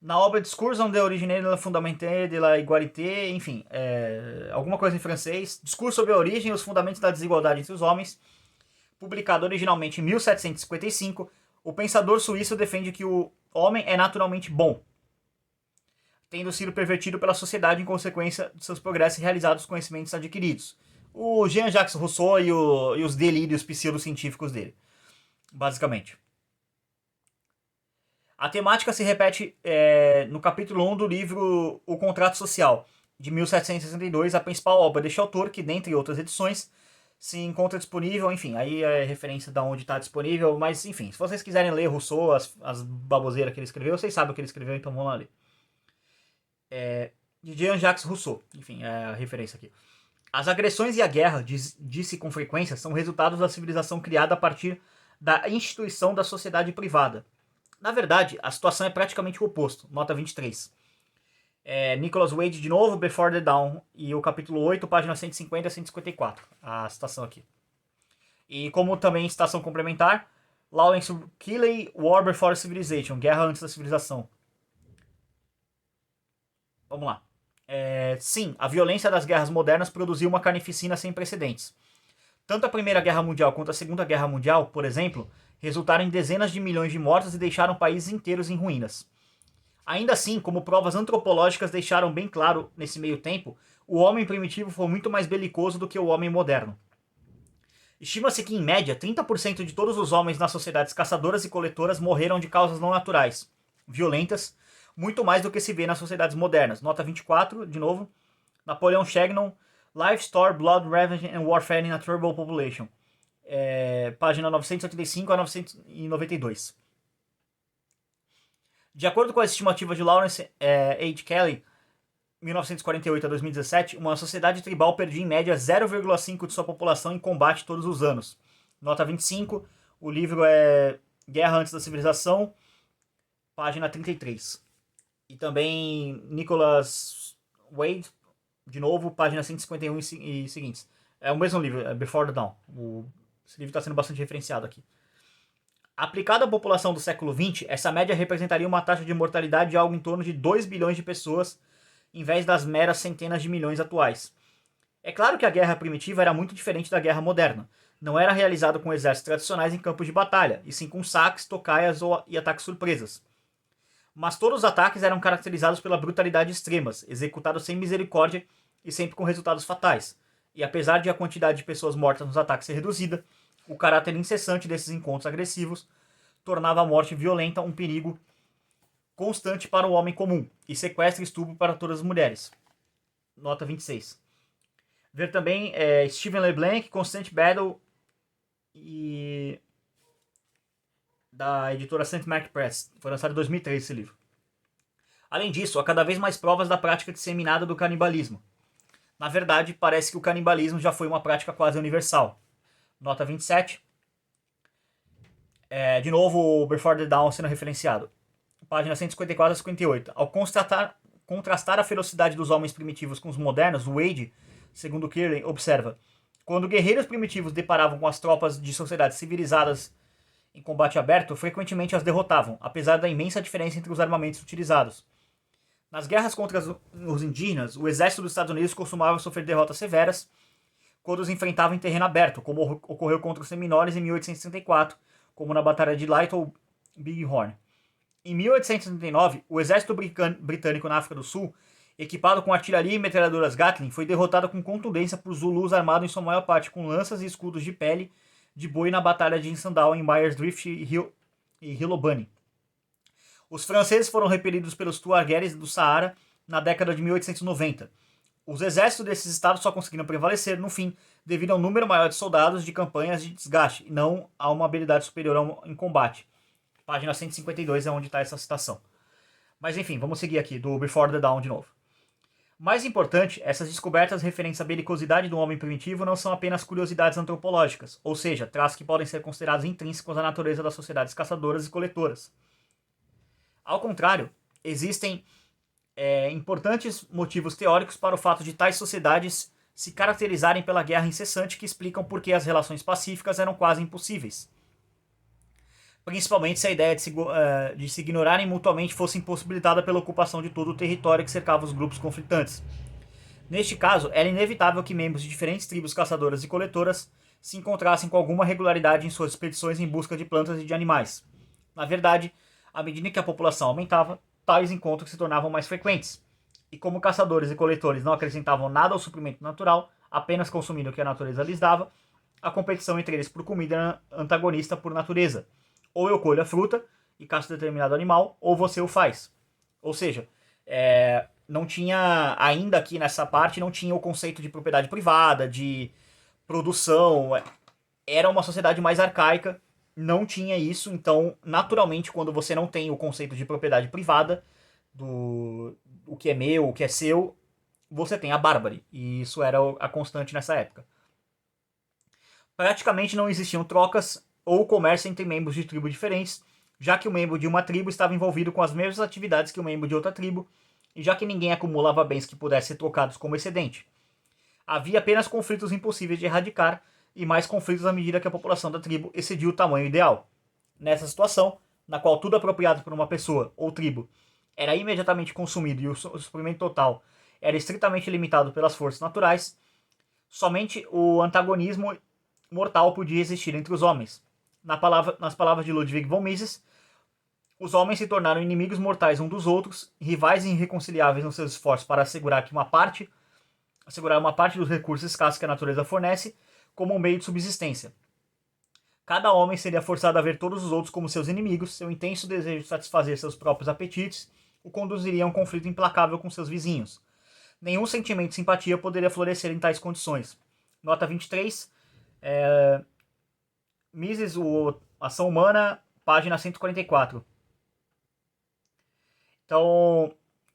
Na obra Discours on the origine de la fondamenté de la égalité, enfim, alguma coisa em francês, Discurso sobre a origem e os fundamentos da desigualdade entre os homens, publicado originalmente em 1755, o pensador suíço defende que o homem é naturalmente bom, tendo sido pervertido pela sociedade em consequência de seus progressos realizados com conhecimentos adquiridos. O Jean-Jacques Rousseau e os delírios pseudocientíficos dele, basicamente. A temática se repete no capítulo 1 do livro O Contrato Social, de 1762, a principal obra deste autor, que, dentre outras edições, se encontra disponível, enfim, aí é referência de onde está disponível, mas, enfim, se vocês quiserem ler Rousseau, as baboseiras que ele escreveu, vocês sabem o que ele escreveu, então vão lá ler. De Jean-Jacques Rousseau, enfim, é a referência aqui. As agressões e a guerra, disse com frequência, são resultados da civilização criada a partir da instituição da sociedade privada. Na verdade, a situação é praticamente o oposto, nota 23. Nicholas Wade de novo, Before the Dawn, e o capítulo 8, página 150 a 154, a citação aqui. E como também citação complementar, Lawrence Keeley, War Before Civilization, Guerra Antes da Civilização. Vamos lá. Sim, a violência das guerras modernas produziu uma carnificina sem precedentes. Tanto a Primeira Guerra Mundial quanto a Segunda Guerra Mundial, por exemplo, resultaram em dezenas de milhões de mortos e deixaram países inteiros em ruínas. Ainda assim, como provas antropológicas deixaram bem claro nesse meio tempo, o homem primitivo foi muito mais belicoso do que o homem moderno. Estima-se que, em média, 30% de todos os homens nas sociedades caçadoras e coletoras morreram de causas não naturais, violentas, muito mais do que se vê nas sociedades modernas. Nota 24, de novo. Napoleon Chagnon, Life, Store, Blood, Revenge and Warfare in a Terrible Population. Página 985 a 992. De acordo com as estimativas de Lawrence H. Kelly, 1948 a 2017, uma sociedade tribal perdia em média 0,5% de sua população em combate todos os anos. Nota 25, o livro é Guerra Antes da Civilização, página 33. E também Nicholas Wade, de novo, página 151 e seguintes. É o mesmo livro, é Before the Dawn. Esse livro está sendo bastante referenciado aqui. Aplicada à população do século XX, essa média representaria uma taxa de mortalidade de algo em torno de 2 bilhões de pessoas, em vez das meras centenas de milhões atuais. É claro que a guerra primitiva era muito diferente da guerra moderna. Não era realizada com exércitos tradicionais em campos de batalha, e sim com saques, tocaias e ataques surpresas. Mas todos os ataques eram caracterizados pela brutalidade extremas, executados sem misericórdia e sempre com resultados fatais. E apesar de a quantidade de pessoas mortas nos ataques ser reduzida, o caráter incessante desses encontros agressivos tornava a morte violenta um perigo constante para o homem comum e sequestro e estupro para todas as mulheres. Nota 26. Ver também Steven LeBlanc, Constant Battle e da editora St. Mark Press. Foi lançado em 2003 esse livro. Além disso, há cada vez mais provas da prática disseminada do canibalismo. Na verdade, parece que o canibalismo já foi uma prática quase universal. Nota 27. De novo, o Before the Dawn sendo referenciado. Página 154 a 58. Ao contrastar a ferocidade dos homens primitivos com os modernos, Wade, segundo Kirley, observa: quando guerreiros primitivos deparavam com as tropas de sociedades civilizadas em combate aberto, frequentemente as derrotavam, apesar da imensa diferença entre os armamentos utilizados. Nas guerras contra os indígenas, o exército dos Estados Unidos costumava sofrer derrotas severas quando os enfrentava em terreno aberto, como ocorreu contra os Seminoles em 1864, como na Batalha de Little Bighorn. Em 1839, o exército britânico na África do Sul, equipado com artilharia e metralhadoras Gatling, foi derrotado com contundência por Zulus armados em sua maior parte com lanças e escudos de pele de boi na Batalha de Sandown em Myers Drift e Hillobany. Os franceses foram repelidos pelos Tuaregs do Saara na década de 1890. Os exércitos desses estados só conseguiram prevalecer, no fim, devido a um número maior de soldados de campanhas de desgaste, e não a uma habilidade superior em combate. Página 152 é onde está essa citação. Mas enfim, vamos seguir aqui, do Before the Dawn de novo. Mais importante, essas descobertas referentes à belicosidade do homem primitivo não são apenas curiosidades antropológicas, ou seja, traços que podem ser considerados intrínsecos à natureza das sociedades caçadoras e coletoras. Ao contrário, existem importantes motivos teóricos para o fato de tais sociedades se caracterizarem pela guerra incessante que explicam por que as relações pacíficas eram quase impossíveis. Principalmente se a ideia de se ignorarem mutuamente fosse impossibilitada pela ocupação de todo o território que cercava os grupos conflitantes. Neste caso, era inevitável que membros de diferentes tribos caçadoras e coletoras se encontrassem com alguma regularidade em suas expedições em busca de plantas e de animais. Na verdade, à medida que a população aumentava, tais encontros se tornavam mais frequentes. E como caçadores e coletores não acrescentavam nada ao suprimento natural, apenas consumindo o que a natureza lhes dava, a competição entre eles por comida era antagonista por natureza. Ou eu colho a fruta e caço determinado animal, ou você o faz. Ou seja, não tinha, ainda aqui nessa parte, não tinha o conceito de propriedade privada, de produção. Era uma sociedade mais arcaica, não tinha isso, então, naturalmente, quando você não tem o conceito de propriedade privada, do o que é meu, o que é seu, você tem a bárbare. E isso era a constante nessa época. Praticamente não existiam trocas ou comércio entre membros de tribos diferentes, já que o membro de uma tribo estava envolvido com as mesmas atividades que o membro de outra tribo, e já que ninguém acumulava bens que pudessem ser trocados como excedente. Havia apenas conflitos impossíveis de erradicar, e mais conflitos à medida que a população da tribo excedia o tamanho ideal. Nessa situação, na qual tudo apropriado por uma pessoa ou tribo era imediatamente consumido e o suprimento total era estritamente limitado pelas forças naturais, somente o antagonismo mortal podia existir entre os homens. Nas palavras de Ludwig von Mises, os homens se tornaram inimigos mortais uns dos outros, rivais irreconciliáveis nos seus esforços para assegurar uma parte dos recursos escassos que a natureza fornece como um meio de subsistência. Cada homem seria forçado a ver todos os outros como seus inimigos, seu intenso desejo de satisfazer seus próprios apetites o conduziria a um conflito implacável com seus vizinhos. Nenhum sentimento de simpatia poderia florescer em tais condições. Nota 23, Mises, Ação Humana, página 144. Então,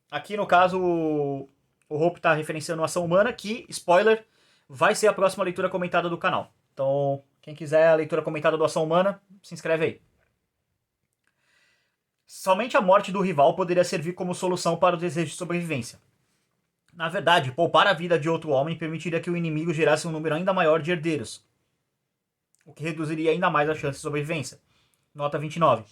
aqui no caso, o Hope está referenciando a Ação Humana, que, spoiler, vai ser a próxima leitura comentada do canal. Então, quem quiser a leitura comentada do Ação Humana, se inscreve aí. Somente a morte do rival poderia servir como solução para o desejo de sobrevivência. Na verdade, poupar a vida de outro homem permitiria que o inimigo gerasse um número ainda maior de herdeiros, o que reduziria ainda mais a chance de sobrevivência. Nota 29.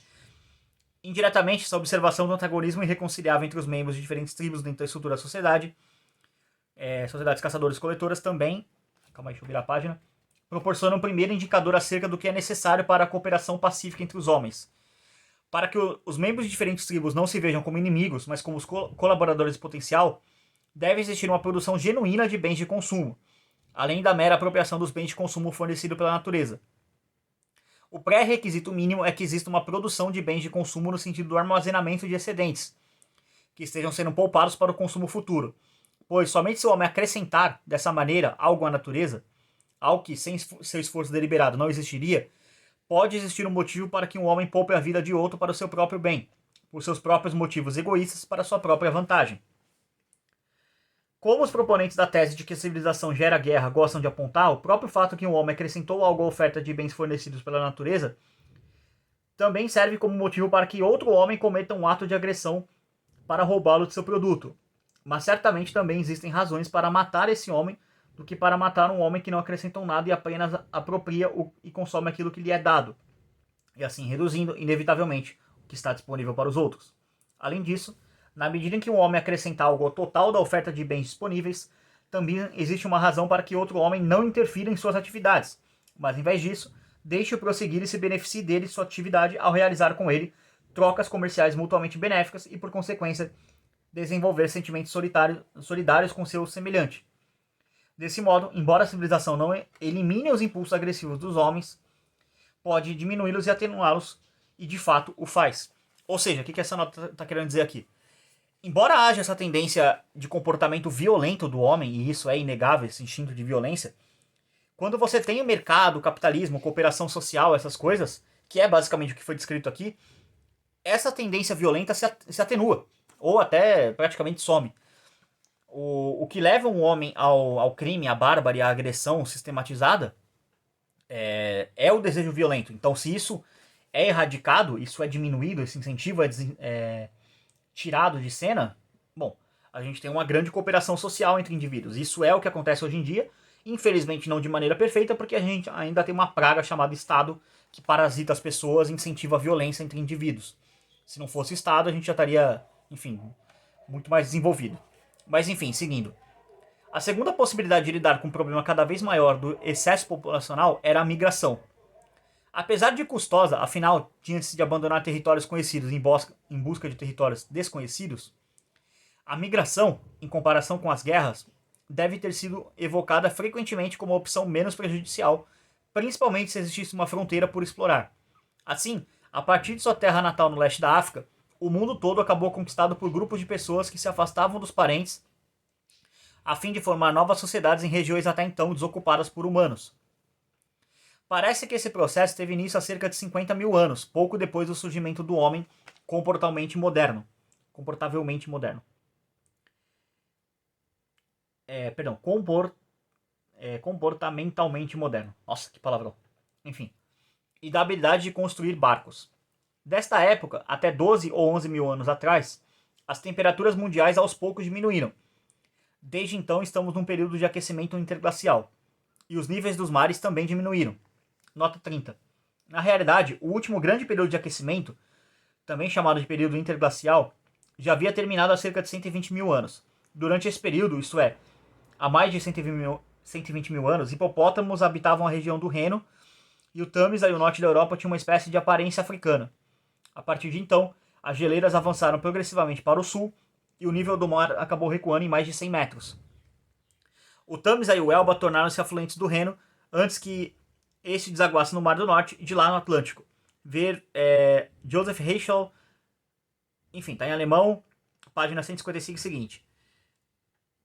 Indiretamente, essa observação do antagonismo irreconciliável entre os membros de diferentes tribos dentro da estrutura da sociedade, sociedades caçadores-coletoras também, calma aí, deixa eu virar a página, proporciona um primeiro indicador acerca do que é necessário para a cooperação pacífica entre os homens. Para que os membros de diferentes tribos não se vejam como inimigos, mas como os colaboradores de potencial, deve existir uma produção genuína de bens de consumo, além da mera apropriação dos bens de consumo fornecidos pela natureza. O pré-requisito mínimo é que exista uma produção de bens de consumo no sentido do armazenamento de excedentes, que estejam sendo poupados para o consumo futuro, pois somente se o homem acrescentar, dessa maneira, algo à natureza, algo que sem seu esforço deliberado não existiria, pode existir um motivo para que um homem poupe a vida de outro para o seu próprio bem, por seus próprios motivos egoístas para sua própria vantagem. Como os proponentes da tese de que a civilização gera guerra gostam de apontar, o próprio fato que um homem acrescentou algo à oferta de bens fornecidos pela natureza também serve como motivo para que outro homem cometa um ato de agressão para roubá-lo de seu produto. Mas certamente também existem razões para matar esse homem do que para matar um homem que não acrescentou nada e apenas apropria e consome aquilo que lhe é dado, e assim reduzindo, inevitavelmente, o que está disponível para os outros. Além disso, na medida em que um homem acrescentar algo ao total da oferta de bens disponíveis, também existe uma razão para que outro homem não interfira em suas atividades, mas, em vez disso, deixe-o prosseguir e se beneficie dele e sua atividade ao realizar com ele trocas comerciais mutuamente benéficas e, por consequência, desenvolver sentimentos solidários com seu semelhante. Desse modo, embora a civilização não elimine os impulsos agressivos dos homens, pode diminuí-los e atenuá-los, e de fato o faz. Ou seja, o que essa nota está querendo dizer aqui? Embora haja essa tendência de comportamento violento do homem, e isso é inegável, esse instinto de violência, quando você tem o mercado, o capitalismo, cooperação social, essas coisas, que é basicamente o que foi descrito aqui, essa tendência violenta se atenua, ou até praticamente some. O que leva um homem ao crime, à bárbara e à agressão sistematizada é o desejo violento. Então, se isso é erradicado, isso é diminuído, esse incentivo é tirado de cena, bom, a gente tem uma grande cooperação social entre indivíduos. Isso é o que acontece hoje em dia, infelizmente não de maneira perfeita, porque a gente ainda tem uma praga chamada Estado que parasita as pessoas e incentiva a violência entre indivíduos. Se não fosse Estado, a gente já estaria, enfim, muito mais desenvolvido. Mas enfim, seguindo. A segunda possibilidade de lidar com um problema cada vez maior do excesso populacional era a migração. Apesar de custosa, afinal, tinha-se de abandonar territórios conhecidos em busca de territórios desconhecidos, a migração, em comparação com as guerras, deve ter sido evocada frequentemente como uma opção menos prejudicial, principalmente se existisse uma fronteira por explorar. Assim, a partir de sua terra natal no leste da África, o mundo todo acabou conquistado por grupos de pessoas que se afastavam dos parentes a fim de formar novas sociedades em regiões até então desocupadas por humanos. Parece que esse processo teve início há cerca de 50 mil anos, pouco depois do surgimento do homem comportamentalmente moderno. Comportamentalmente moderno. Nossa, que palavrão. Enfim. E da habilidade de construir barcos. Desta época, até 12 ou 11 mil anos atrás, as temperaturas mundiais aos poucos diminuíram. Desde então estamos num período de aquecimento interglacial. E os níveis dos mares também diminuíram. Nota 30. Na realidade, o último grande período de aquecimento, também chamado de período interglacial, já havia terminado há cerca de 120 mil anos. Durante esse período, isto é, há mais de 120 mil anos, hipopótamos habitavam a região do Reno e o Tâmisa e o norte da Europa tinham uma espécie de aparência africana. A partir de então, as geleiras avançaram progressivamente para o sul e o nível do mar acabou recuando em mais de 100 metros. O Tâmisa e o Elba tornaram-se afluentes do Reno antes que este desaguasse no Mar do Norte e de lá no Atlântico. Ver Joseph Reichel, enfim, está em alemão, página 155 seguinte.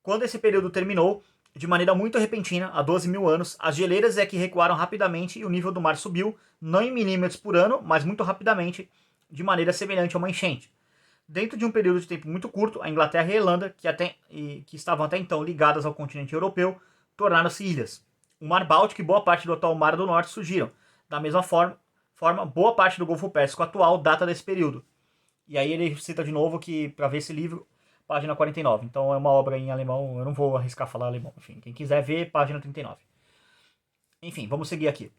Quando esse período terminou, de maneira muito repentina, há 12 mil anos, as geleiras é que recuaram rapidamente e o nível do mar subiu, não em milímetros por ano, mas muito rapidamente, de maneira semelhante a uma enchente. Dentro de um período de tempo muito curto, a Inglaterra e a Irlanda, que estavam até então ligadas ao continente europeu, tornaram-se ilhas. O Mar Báltico e boa parte do atual Mar do Norte surgiram. Da mesma forma, boa parte do Golfo Pérsico atual data desse período. E aí ele cita de novo que, para ver esse livro, página 49. Então é uma obra em alemão, eu não vou arriscar falar alemão. Enfim, quem quiser ver, página 39. Enfim, vamos seguir aqui.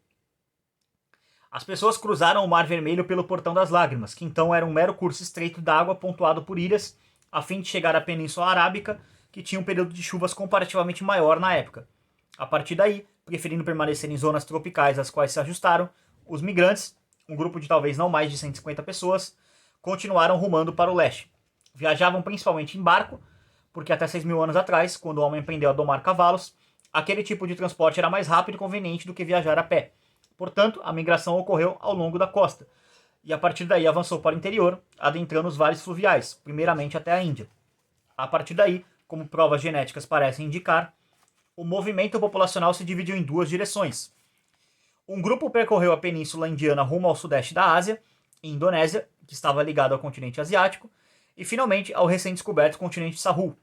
As pessoas cruzaram o Mar Vermelho pelo Portão das Lágrimas, que então era um mero curso estreito d'água pontuado por ilhas, a fim de chegar à Península Arábica, que tinha um período de chuvas comparativamente maior na época. A partir daí, preferindo permanecer em zonas tropicais às quais se ajustaram, os migrantes, um grupo de talvez não mais de 150 pessoas, continuaram rumando para o leste. Viajavam principalmente em barco, porque até 6.000 anos atrás, quando o homem aprendeu a domar cavalos, aquele tipo de transporte era mais rápido e conveniente do que viajar a pé. Portanto, a migração ocorreu ao longo da costa, e a partir daí avançou para o interior, adentrando os vales fluviais, primeiramente até a Índia. A partir daí, como provas genéticas parecem indicar, o movimento populacional se dividiu em duas direções. Um grupo percorreu a península indiana rumo ao sudeste da Ásia, e Indonésia, que estava ligado ao continente asiático, e finalmente ao recém-descoberto continente Sahul,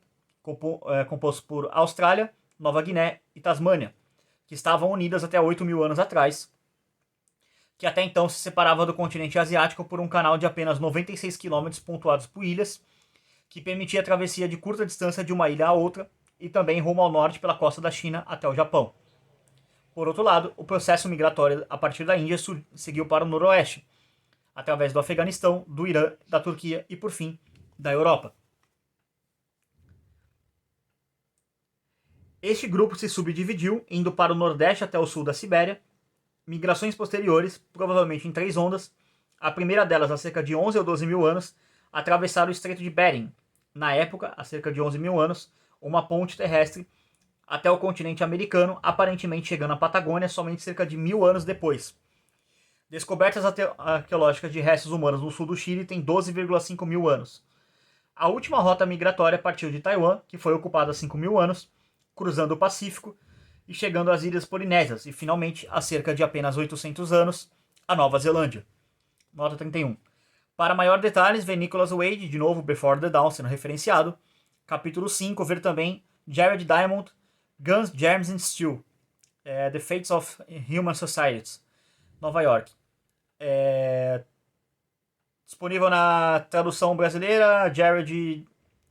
composto por Austrália, Nova Guiné e Tasmânia, que estavam unidas até 8.000 anos atrás, que até então se separava do continente asiático por um canal de apenas 96 km pontuados por ilhas, que permitia a travessia de curta distância de uma ilha a outra e também rumo ao norte pela costa da China até o Japão. Por outro lado, o processo migratório a partir da Índia seguiu para o noroeste, através do Afeganistão, do Irã, da Turquia e, por fim, da Europa. Este grupo se subdividiu, indo para o nordeste até o sul da Sibéria. Migrações posteriores, provavelmente em 3 ondas, a primeira delas há cerca de 11 ou 12 mil anos, atravessaram o Estreito de Bering, na época, há cerca de 11 mil anos, uma ponte terrestre até o continente americano, aparentemente chegando à Patagônia somente cerca de 1.000 anos depois. Descobertas arqueológicas de restos humanos no sul do Chile têm 12,5 mil anos. A última rota migratória partiu de Taiwan, que foi ocupada há 5 mil anos, cruzando o Pacífico e chegando às Ilhas Polinésias, e finalmente, há cerca de apenas 800 anos, a Nova Zelândia. Nota 31. Para maior detalhes, vê Nicholas Wade, de novo Before the Dawn sendo referenciado. Capítulo 5, ver também Jared Diamond, Guns, Germs and Steel, The Fates of Human Societies, Nova York. Disponível na tradução brasileira, Jared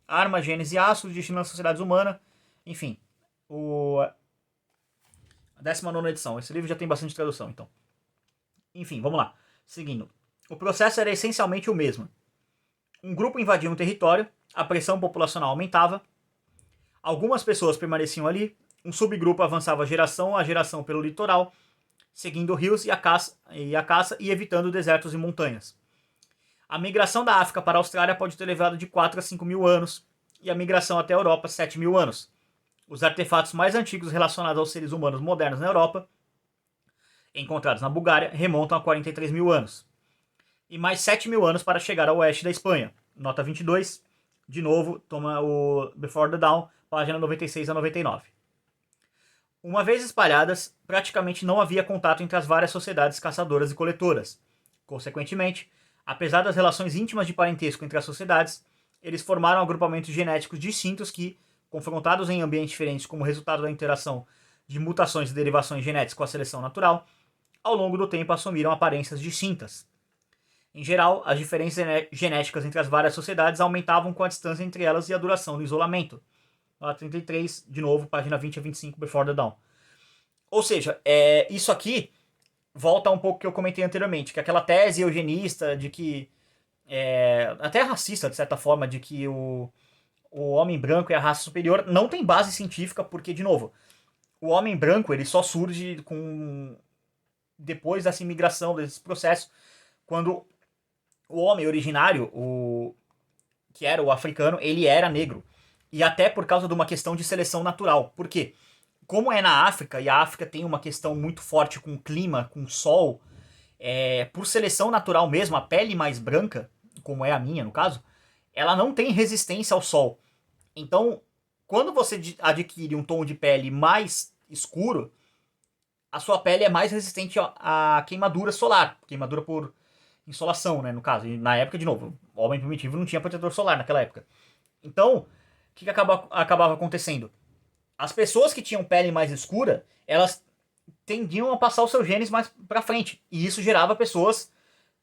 Arma, Gênese e Aço, Destino das Sociedades Humanas, enfim. A 19ª edição. Esse livro já tem bastante tradução, então. Enfim, vamos lá. Seguindo. O processo era essencialmente o mesmo. Um grupo invadia um território, a pressão populacional aumentava, algumas pessoas permaneciam ali, um subgrupo avançava geração a geração pelo litoral, seguindo rios e a caça e evitando desertos e montanhas. A migração da África para a Austrália pode ter levado de 4 a 5 mil anos, e a migração até a Europa 7 mil anos. Os artefatos mais antigos relacionados aos seres humanos modernos na Europa, encontrados na Bulgária, remontam a 43 mil anos. E mais 7 mil anos para chegar ao oeste da Espanha. Nota 22, de novo, toma o Before the Dawn, página 96 a 99. Uma vez espalhadas, praticamente não havia contato entre as várias sociedades caçadoras e coletoras. Consequentemente, apesar das relações íntimas de parentesco entre as sociedades, eles formaram agrupamentos genéticos distintos que, confrontados em ambientes diferentes como resultado da interação de mutações e derivações genéticas com a seleção natural, ao longo do tempo assumiram aparências distintas. Em geral, as diferenças genéticas entre as várias sociedades aumentavam com a distância entre elas e a duração do isolamento. Nota 33, de novo, página 20 a 25, Before the Dawn. Ou seja, isso aqui volta um pouco que eu comentei anteriormente, que aquela tese eugenista de que, até racista de certa forma, de que o homem branco é a raça superior, não tem base científica, porque, de novo, o homem branco ele só surge depois dessa imigração, desse processo, quando o homem originário, que era o africano, ele era negro. E até por causa de uma questão de seleção natural. Por quê? Como é na África, e a África tem uma questão muito forte com o clima, com o sol, por seleção natural mesmo, a pele mais branca, como é a minha no caso, ela não tem resistência ao sol. Então, quando você adquire um tom de pele mais escuro, a sua pele é mais resistente à queimadura solar, queimadura por insolação, né, no caso. E na época, de novo, O homem primitivo não tinha protetor solar naquela época. Então, o que acabava acontecendo? As pessoas que tinham pele mais escura, elas tendiam a passar os seus genes mais pra frente. E isso gerava pessoas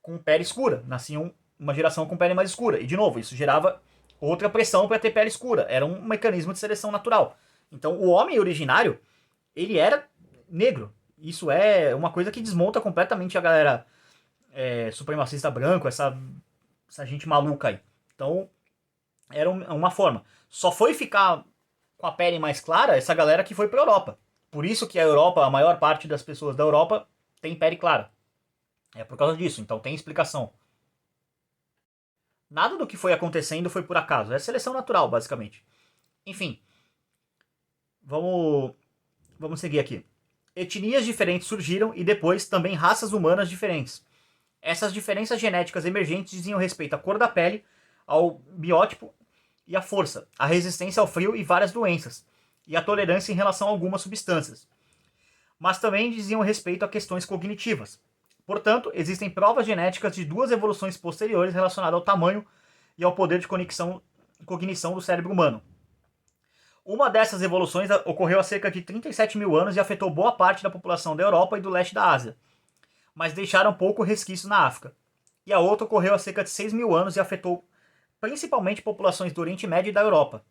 com pele escura. Nasciam uma geração com pele mais escura. E, de novo, isso gerava outra pressão para ter pele escura. Era um mecanismo de seleção natural. Então, o homem originário, ele era negro. Isso é uma coisa que desmonta completamente a galera supremacista branco, essa gente maluca aí. Então, era uma forma. Só foi ficar com a pele mais clara essa galera que foi para a Europa. Por isso que a Europa, a maior parte das pessoas da Europa tem pele clara. É por causa disso, então tem explicação. Nada do que foi acontecendo foi por acaso, é seleção natural, basicamente. Enfim, vamos, vamos seguir aqui. Etnias diferentes surgiram e depois também raças humanas diferentes. Essas diferenças genéticas emergentes diziam respeito à cor da pele, ao biótipo e à força, à resistência ao frio e várias doenças, e à tolerância em relação a algumas substâncias. Mas também diziam respeito a questões cognitivas. Portanto, existem provas genéticas de duas evoluções posteriores relacionadas ao tamanho e ao poder de cognição do cérebro humano. Uma dessas evoluções ocorreu há cerca de 37 mil anos e afetou boa parte da população da Europa e do leste da Ásia, mas deixaram pouco resquício na África. E a outra ocorreu há cerca de 6 mil anos e afetou principalmente populações do Oriente Médio e da Europa.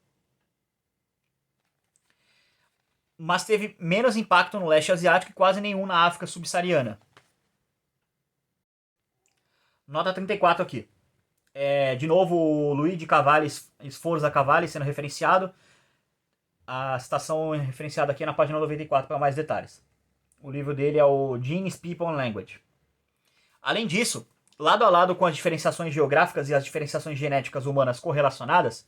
Mas teve menos impacto no leste asiático e quase nenhum na África subsaariana. Nota 34 aqui. De novo, o Luigi Cavalli, Sforza Cavalli sendo referenciado. A citação referenciada aqui é na página 94 para mais detalhes. O livro dele é o Genes, People and Language. Além disso, lado a lado com as diferenciações geográficas e as diferenciações genéticas humanas correlacionadas,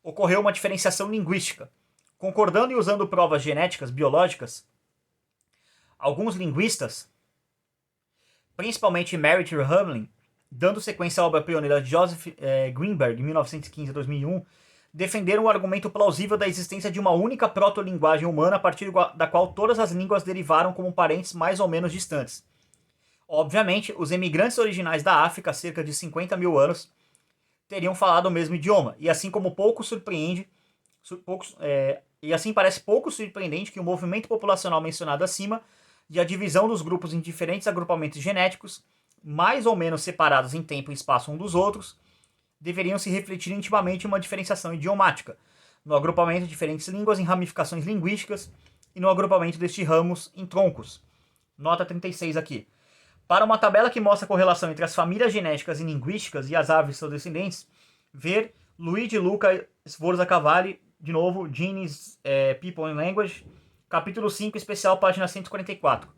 ocorreu uma diferenciação linguística. Concordando e usando provas genéticas biológicas, alguns linguistas, principalmente Merritt e Hamlin, dando sequência à obra pioneira de Joseph Greenberg, em 1915 a 2001, defenderam o argumento plausível da existência de uma única proto-linguagem humana a partir da qual todas as línguas derivaram como parentes mais ou menos distantes. Obviamente, os emigrantes originais da África, há cerca de 50 mil anos, teriam falado o mesmo idioma, e assim como e assim parece pouco surpreendente que o movimento populacional mencionado acima e a divisão dos grupos em diferentes agrupamentos genéticos, mais ou menos separados em tempo e espaço um dos outros, deveriam se refletir intimamente em uma diferenciação idiomática, no agrupamento de diferentes línguas em ramificações linguísticas e no agrupamento destes ramos em troncos. Nota 36 aqui. Para uma tabela que mostra a correlação entre as famílias genéticas e linguísticas e as árvores de seus descendentes, ver Luigi Luca Sforza Cavalli, de novo, Genes, People and Language, capítulo 5, especial, página 144.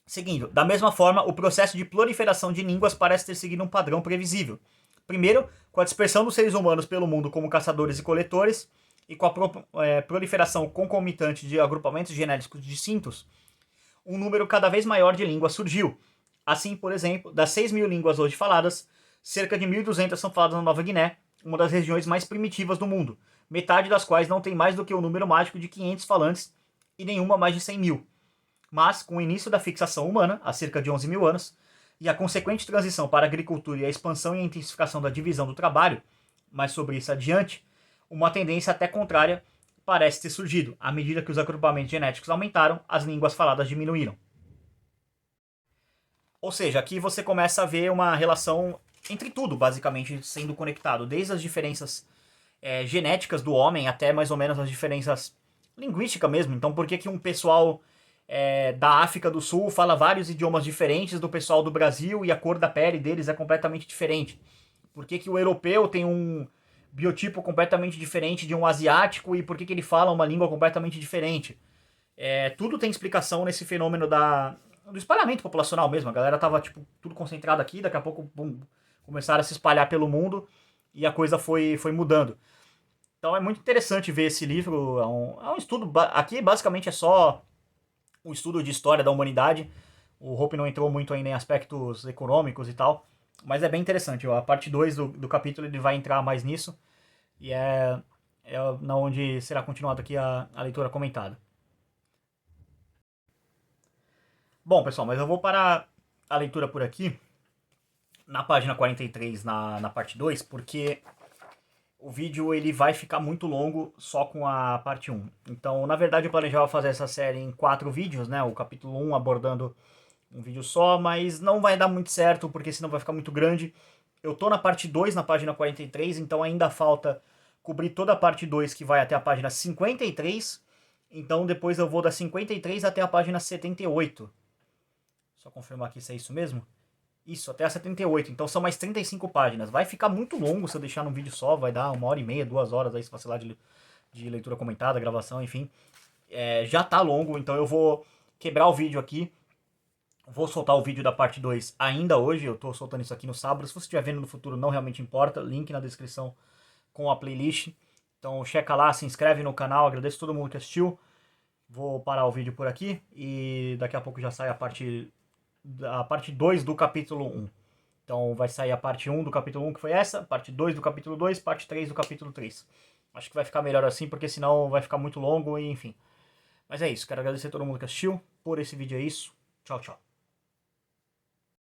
Seguindo, da mesma forma, o processo de proliferação de línguas parece ter seguido um padrão previsível. Primeiro, com a dispersão dos seres humanos pelo mundo como caçadores e coletores, e com a proliferação concomitante de agrupamentos genéticos distintos, um número cada vez maior de línguas surgiu. Assim, por exemplo, das 6 mil línguas hoje faladas, cerca de 1.200 são faladas na Nova Guiné, uma das regiões mais primitivas do mundo, metade das quais não tem mais do que o número mágico de 500 falantes e nenhuma mais de 100 mil. Mas, com o início da fixação humana, há cerca de 11 mil anos, e a consequente transição para a agricultura e a expansão e a intensificação da divisão do trabalho, mas sobre isso adiante, uma tendência até contrária parece ter surgido. À medida que os agrupamentos genéticos aumentaram, as línguas faladas diminuíram. Ou seja, aqui você começa a ver uma relação entre tudo, basicamente, sendo conectado. Desde as diferenças genéticas do homem até mais ou menos as diferenças linguísticas mesmo. Então, por que que um pessoal da África do Sul fala vários idiomas diferentes do pessoal do Brasil e a cor da pele deles é completamente diferente? Por que que o europeu tem um biotipo completamente diferente de um asiático e por que que ele fala uma língua completamente diferente? Tudo tem explicação nesse fenômeno do espalhamento populacional mesmo. A galera tava tudo concentrado aqui, daqui a pouco começaram a se espalhar pelo mundo e a coisa foi mudando. Então é muito interessante ver esse livro. É um estudo. Aqui basicamente é só um estudo de história da humanidade. O Hope não entrou muito ainda em aspectos econômicos e tal. Mas é bem interessante. A parte 2 do capítulo ele vai entrar mais nisso. E é na onde será continuada aqui a leitura comentada. Bom, pessoal, mas eu vou parar a leitura por aqui. na página 43, na parte 2, porque o vídeo ele vai ficar muito longo só com a parte 1. Então, na verdade, eu planejava fazer essa série em 4 vídeos, né? O capítulo 1 abordando um vídeo só, mas não vai dar muito certo, porque senão vai ficar muito grande. Eu tô na parte 2, na página 43, então ainda falta cobrir toda a parte 2, que vai até a página 53. Então depois eu vou da 53 até a página 78. Só confirmar aqui se é isso mesmo. Isso, até a 78. Então são mais 35 páginas. Vai ficar muito longo se eu deixar num vídeo só. Vai dar 1h30, 2 horas aí, se vacilar de leitura comentada, gravação, enfim. Já tá longo, então eu vou quebrar o vídeo aqui. Vou soltar o vídeo da parte 2 ainda hoje. Eu tô soltando isso aqui no sábado. Se você estiver vendo no futuro, não realmente importa. Link na descrição com a playlist. Então checa lá, se inscreve no canal. Agradeço a todo mundo que assistiu. Vou parar o vídeo por aqui e daqui a pouco já sai a parte 2 do capítulo 1. Então vai sair a parte 1 do capítulo 1, que foi essa, parte 2 do capítulo 2, parte 3 do capítulo 3. Acho que vai ficar melhor assim, porque senão vai ficar muito longo e enfim. Mas é isso, quero agradecer a todo mundo que assistiu. Por esse vídeo é isso. Tchau, tchau.